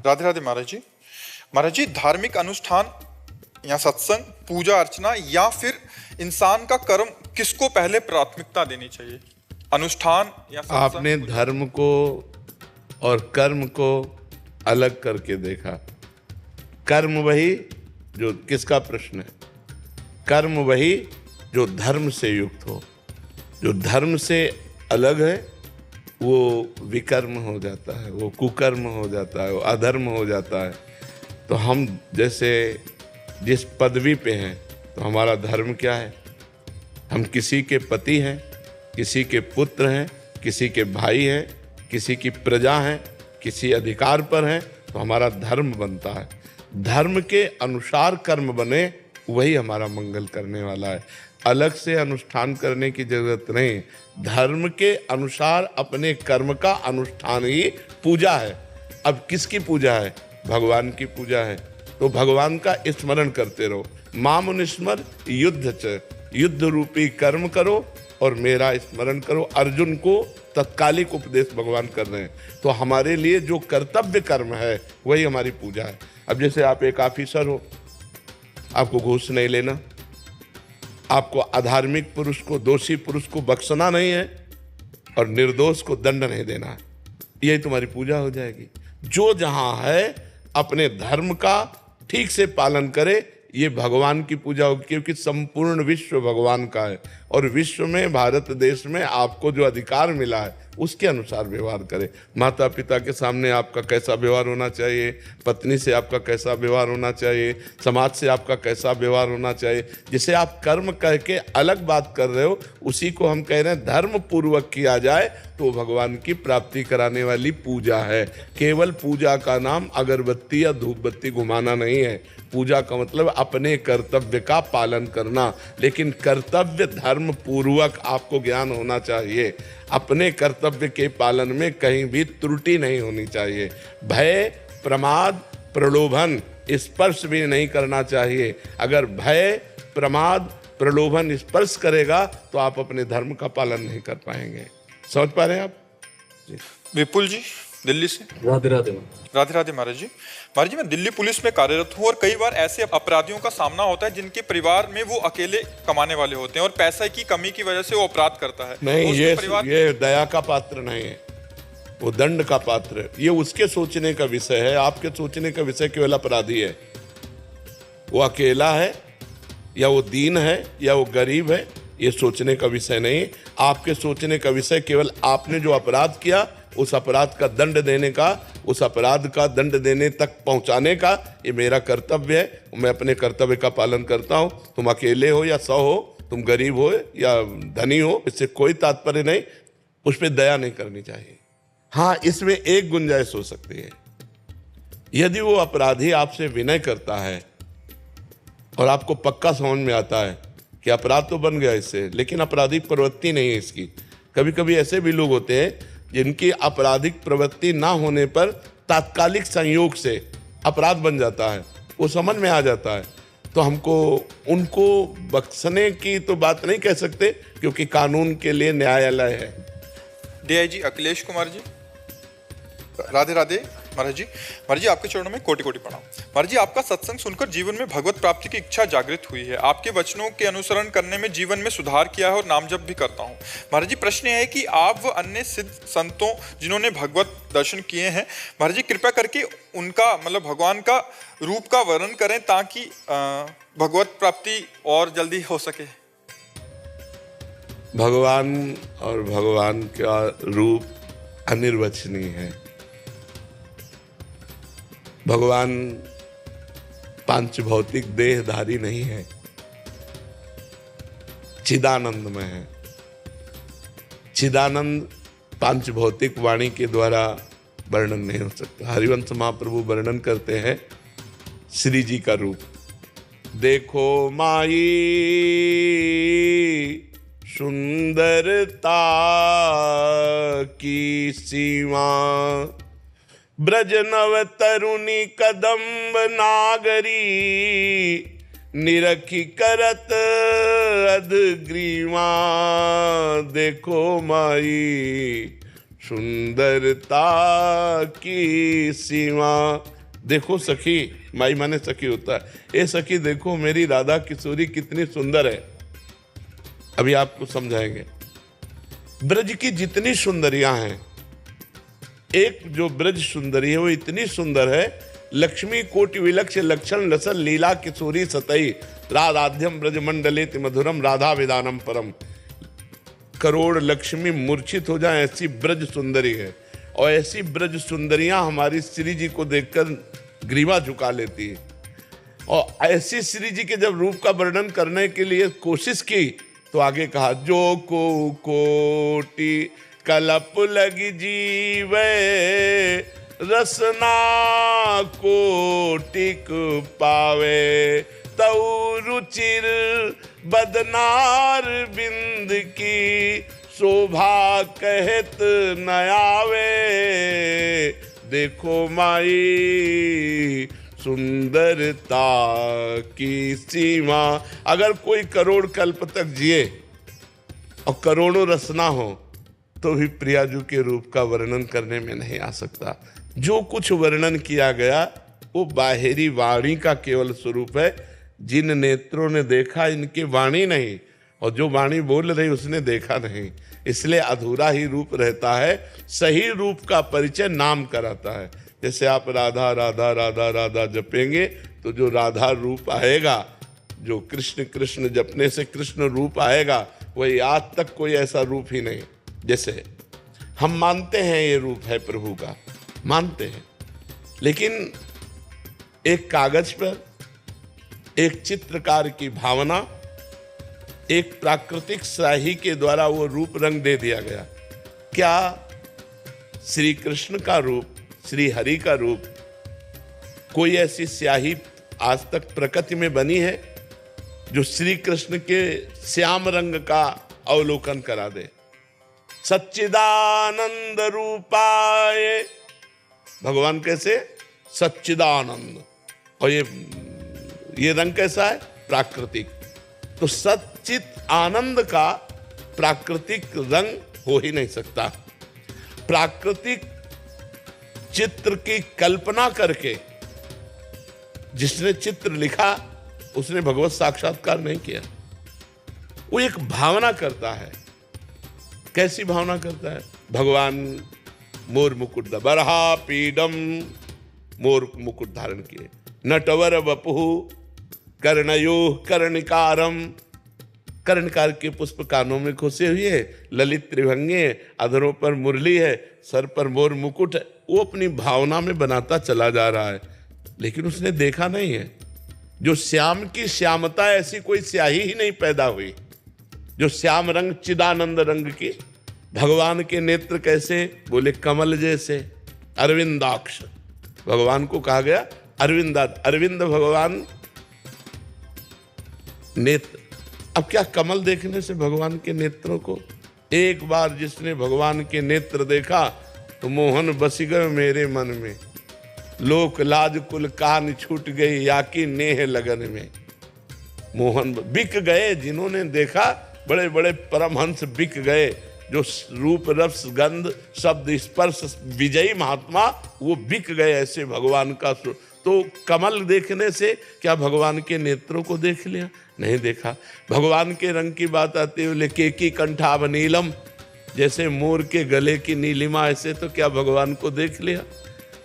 राधे राधे महाराज जी। महाराज जी, धार्मिक अनुष्ठान या सत्संग, पूजा अर्चना या फिर इंसान का कर्म, किसको पहले प्राथमिकता देनी चाहिए? अनुष्ठान या सत्संग? आपने धर्म को और कर्म को अलग करके देखा। कर्म वही जो, किसका प्रश्न है? कर्म वही जो धर्म से युक्त हो। जो धर्म से अलग है वो विकर्म हो जाता है, वो कुकर्म हो जाता है, वो अधर्म हो जाता है। तो हम जैसे जिस पदवी पे हैं, तो हमारा धर्म क्या है? हम किसी के पति हैं, किसी के पुत्र हैं, किसी के भाई हैं, किसी की प्रजा हैं, किसी अधिकार पर हैं, तो हमारा धर्म बनता है। धर्म के अनुसार कर्म बने, वही हमारा मंगल करने वाला है। अलग से अनुष्ठान करने की जरूरत नहीं। धर्म के अनुसार अपने कर्म का अनुष्ठान ही पूजा है। अब किसकी पूजा है? भगवान की पूजा है। तो भगवान का स्मरण करते रहो। मामुनिस्मर युद्ध च, युद्ध रूपी कर्म करो और मेरा स्मरण करो। अर्जुन को तत्कालिक उपदेश भगवान कर रहे हैं। तो हमारे लिए जो कर्तव्य कर्म है वही हमारी पूजा है। अब जैसे आप एक ऑफिसर हो, आपको घूस नहीं लेना, आपको अधार्मिक पुरुष को, दोषी पुरुष को बख्शना नहीं है और निर्दोष को दंड नहीं देना है। यही तुम्हारी पूजा हो जाएगी। जो जहां है अपने धर्म का ठीक से पालन करे, ये भगवान की पूजा होगी। क्योंकि संपूर्ण विश्व भगवान का है और विश्व में, भारत देश में आपको जो अधिकार मिला है उसके अनुसार व्यवहार करें। माता पिता के सामने आपका कैसा व्यवहार होना चाहिए, पत्नी से आपका कैसा व्यवहार होना चाहिए, समाज से आपका कैसा व्यवहार होना चाहिए। जिसे आप कर्म कह के अलग बात कर रहे हो, उसी को हम कह रहे हैं धर्म पूर्वक किया जाए तो भगवान की प्राप्ति कराने वाली पूजा है। केवल पूजा का नाम अगरबत्ती या धूप बत्ती घुमाना नहीं है। पूजा का मतलब अपने कर्तव्य का पालन करना, लेकिन कर्तव्य धर्म पूर्वक आपको ज्ञान होना चाहिए। अपने कर्तव्य के पालन में कहीं भी त्रुटि नहीं होनी चाहिए। भय, प्रमाद, प्रलोभन, स्पर्श भी नहीं करना चाहिए। अगर भय, प्रमाद, प्रलोभन स्पर्श करेगा तो आप अपने धर्म का पालन नहीं कर पाएंगे। समझ पा रहे हैं आप जी? विपुल जी दिल्ली से। राधे राधे। राधे राधे महाराज जी। महाराज जी, मैं दिल्ली पुलिस में कार्यरत हूँ और कई बार ऐसे अपराधियों का सामना होता है जिनके परिवार में वो अकेले कमाने वाले होते हैं और पैसे की कमी की वजह से वो अपराध करता है। नहीं, तो ये दया का पात्र नहीं है, वो दंड का पात्र है। ये उसके सोचने का विषय है। आपके सोचने का विषय केवल अपराधी है। वो अकेला है या वो दीन है या वो गरीब है, ये सोचने का विषय नहीं। आपके सोचने का विषय केवल आपने जो अपराध किया, उस अपराध का दंड देने का, उस अपराध का दंड देने तक पहुंचाने का, ये मेरा कर्तव्य है। मैं अपने कर्तव्य का पालन करता हूं। तुम अकेले हो या 100 हो, तुम गरीब हो या धनी हो, इससे कोई तात्पर्य नहीं। उस पर दया नहीं करनी चाहिए। हाँ, इसमें एक गुंजाइश हो सकती है। यदि वो अपराधी आपसे विनय करता है और आपको पक्का समझ में आता है कि अपराध तो बन गया इससे, लेकिन आपराधिक प्रवृत्ति नहीं है इसकी। कभी कभी ऐसे भी लोग होते हैं जिनकी आपराधिक प्रवृत्ति ना होने पर तात्कालिक संयोग से अपराध बन जाता है, वो समझ में आ जाता है। तो हमको उनको बख्शने की तो बात नहीं कह सकते, क्योंकि कानून के लिए न्यायालय है। डीआईजी अखिलेश कुमार जी। राधे राधे महाराज जी। महाराज जी, आपके चरणों में कोटि कोटि प्रणाम। महाराज जी, आपका सत्संग सुनकर जीवन में भगवत प्राप्ति की इच्छा जागृत हुई है। आपके वचनों के अनुसरण करने में जीवन में सुधार किया है और नाम जप भी करता हूँ। महाराज जी, प्रश्न है कि आप व अन्य सिद्ध संतों जिन्होंने भगवत दर्शन किए हैं, महाराज जी कृपया करके उनका मतलब भगवान का रूप का वर्णन करें ताकि भगवत प्राप्ति और जल्दी हो सके। भगवान और भगवान का रूप अनिर्वचनीय है। भगवान पांच भौतिक देहधारी नहीं है, चिदानंद में है। चिदानंद पांच भौतिक वाणी के द्वारा वर्णन नहीं हो सकता। हरिवंश महाप्रभु वर्णन करते हैं श्री जी का रूप। देखो माई सुंदरता की सीमा, ब्रज नव तरुणी कदम्ब नागरी, निरखी करत अधग्रीवा। देखो माई सुंदरता की सीमा। देखो सखी, माई माने सखी होता है। ए सखी देखो मेरी राधा किशोरी कितनी सुंदर है। अभी आपको समझाएंगे। ब्रज की जितनी सुंदरियां हैं, एक जो ब्रज सुंदरी है वो इतनी सुंदर है, लक्ष्मी कोटि विलक्ष लक्षण लसन लीला किशोरी सतई राधाध्यम ब्रज मंडलेति मधुरम राधा विदानम परम। करोड़ लक्ष्मी मूर्छित हो जाए ऐसी ब्रज सुंदरी है। और ऐसी ब्रज सुंदरियां हमारी श्री जी को देखकर ग्रीवा झुका लेती है। और ऐसी श्री जी के जब रूप का वर्णन करने के लिए कोशिश की तो आगे कहा, जो को कोटि कलप लगी जीवे रसना कोटिक पावे तऊ रुचिर बदनार बिंद की शोभा कहत न आवे। देखो माई सुंदरता की सीमा। अगर कोई करोड़ कल्प तक जिए और करोड़ों रसना हो तो भी प्रियाजू के रूप का वर्णन करने में नहीं आ सकता। जो कुछ वर्णन किया गया वो बाहरी वाणी का केवल स्वरूप है। जिन नेत्रों ने देखा इनकी वाणी नहीं, और जो वाणी बोल रही उसने देखा नहीं, इसलिए अधूरा ही रूप रहता है। सही रूप का परिचय नाम कराता है। जैसे आप राधा राधा राधा राधा जपेंगे तो जो राधा रूप आएगा, जो कृष्ण कृष्ण जपने से कृष्ण रूप आएगा, वही आज तक कोई ऐसा रूप ही नहीं। जैसे हम मानते हैं ये रूप है प्रभु का, मानते हैं, लेकिन एक कागज पर एक चित्रकार की भावना, एक प्राकृतिक स्याही के द्वारा वो रूप रंग दे दिया गया। क्या श्री कृष्ण का रूप, श्री हरि का रूप, कोई ऐसी स्याही आज तक प्रकृति में बनी है जो श्री कृष्ण के श्याम रंग का अवलोकन करा दे? सच्चिदानंद रूपाय, भगवान कैसे? सच्चिदानंद। और ये रंग कैसा है? प्राकृतिक। तो सच्चित आनंद का प्राकृतिक रंग हो ही नहीं सकता। प्राकृतिक चित्र की कल्पना करके जिसने चित्र लिखा उसने भगवत साक्षात्कार नहीं किया। वो एक भावना करता है। कैसी भावना करता है? भगवान मोर मुकुट बरहा पीडम, मोर मुकुट धारण किए, नटवर वपुहु कर्णयो कर्णिकारम, कर्णकार के पुष्प कानों में खोसे हुए, ललित त्रिभंगे, अधरों पर मुरली है, सर पर मोर मुकुट है। वो अपनी भावना में बनाता चला जा रहा है, लेकिन उसने देखा नहीं है। जो श्याम की श्यामता, ऐसी कोई स्याही ही नहीं पैदा हुई जो श्याम रंग, चिदानंद रंग की। भगवान के नेत्र कैसे? बोले कमल जैसे, अरविंदाक्ष। भगवान को कहा गया अरविंद भगवान नेत्र। अब क्या कमल देखने से भगवान के नेत्रों को? एक बार जिसने भगवान के नेत्र देखा तो मोहन बस गए मेरे मन में, लोक लाज कुल कान छूट गई या की नेह लगन में। मोहन बिक गए, जिन्होंने देखा बड़े बड़े परमहंस बिक गए, जो रूप रस गंध शब्द स्पर्श विजयी महात्मा, वो बिक गए ऐसे भगवान का। तो कमल देखने से क्या भगवान के नेत्रों को देख लिया? नहीं देखा। भगवान के रंग की बात आती है, केकी कंठाभ नीलम, जैसे मोर के गले की नीलिमा, ऐसे तो क्या भगवान को देख लिया?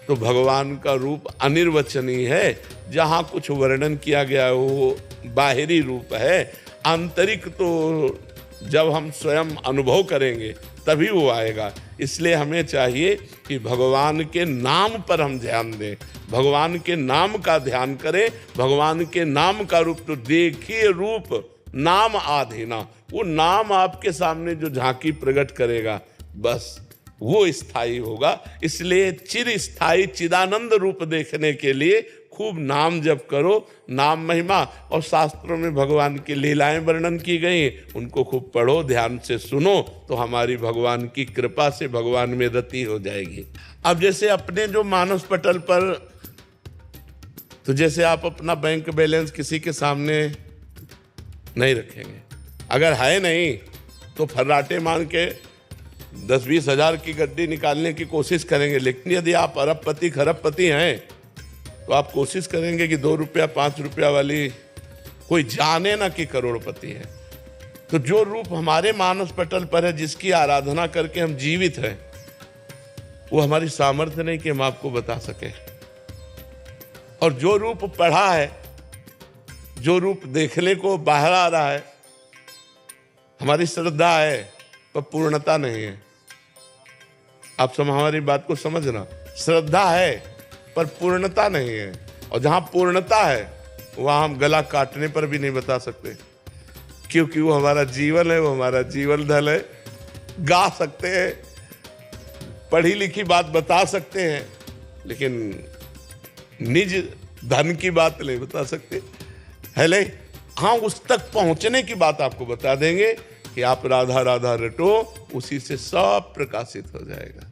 तो भगवान का रूप अनिर्वचनीय है। जहाँ कुछ वर्णन किया गया है वो बाहरी रूप है। आंतरिक तो जब हम स्वयं अनुभव करेंगे तभी वो आएगा। इसलिए हमें चाहिए कि भगवान के नाम पर हम ध्यान दें, भगवान के नाम का ध्यान करें। भगवान के नाम का रूप तो देखिए, रूप नाम आधीना, वो नाम आपके सामने जो झांकी प्रकट करेगा, बस वो स्थायी होगा। इसलिए चिर स्थायी चिदानंद रूप देखने के लिए खूब नाम जप करो, नाम महिमा। और शास्त्रों में भगवान की लीलाएं वर्णन की गई, उनको खूब पढ़ो, ध्यान से सुनो, तो हमारी भगवान की कृपा से भगवान में रति हो जाएगी। अब जैसे अपने जो मानस पटल पर, तो जैसे आप अपना बैंक बैलेंस किसी के सामने नहीं रखेंगे, अगर है नहीं तो फर्राटे मान के 10-20 हजार की गड्डी निकालने की कोशिश करेंगे, लेकिन यदि आप अरबपति खरबपति हैं तो आप कोशिश करेंगे कि 2 रुपया 5 रुपया वाली कोई जाने ना कि करोड़पति है। तो जो रूप हमारे मानस पटल पर है, जिसकी आराधना करके हम जीवित हैं, वो हमारी सामर्थ्य नहीं कि हम आपको बता सके। और जो रूप पढ़ा है, जो रूप देखने को बाहर आ रहा है, हमारी श्रद्धा है पर पूर्णता नहीं है। आप सब हमारी बात को समझना, श्रद्धा है पर पूर्णता नहीं है। और जहां पूर्णता है वहां हम गला काटने पर भी नहीं बता सकते, क्योंकि वो हमारा जीवन है, वो हमारा जीवन धन है। गा सकते हैं, पढ़ी लिखी बात बता सकते हैं, लेकिन निज धन की बात नहीं बता सकते। हेले, हाँ, उस तक पहुंचने की बात आपको बता देंगे कि आप राधा राधा रटो, उसी से सब प्रकाशित हो जाएगा।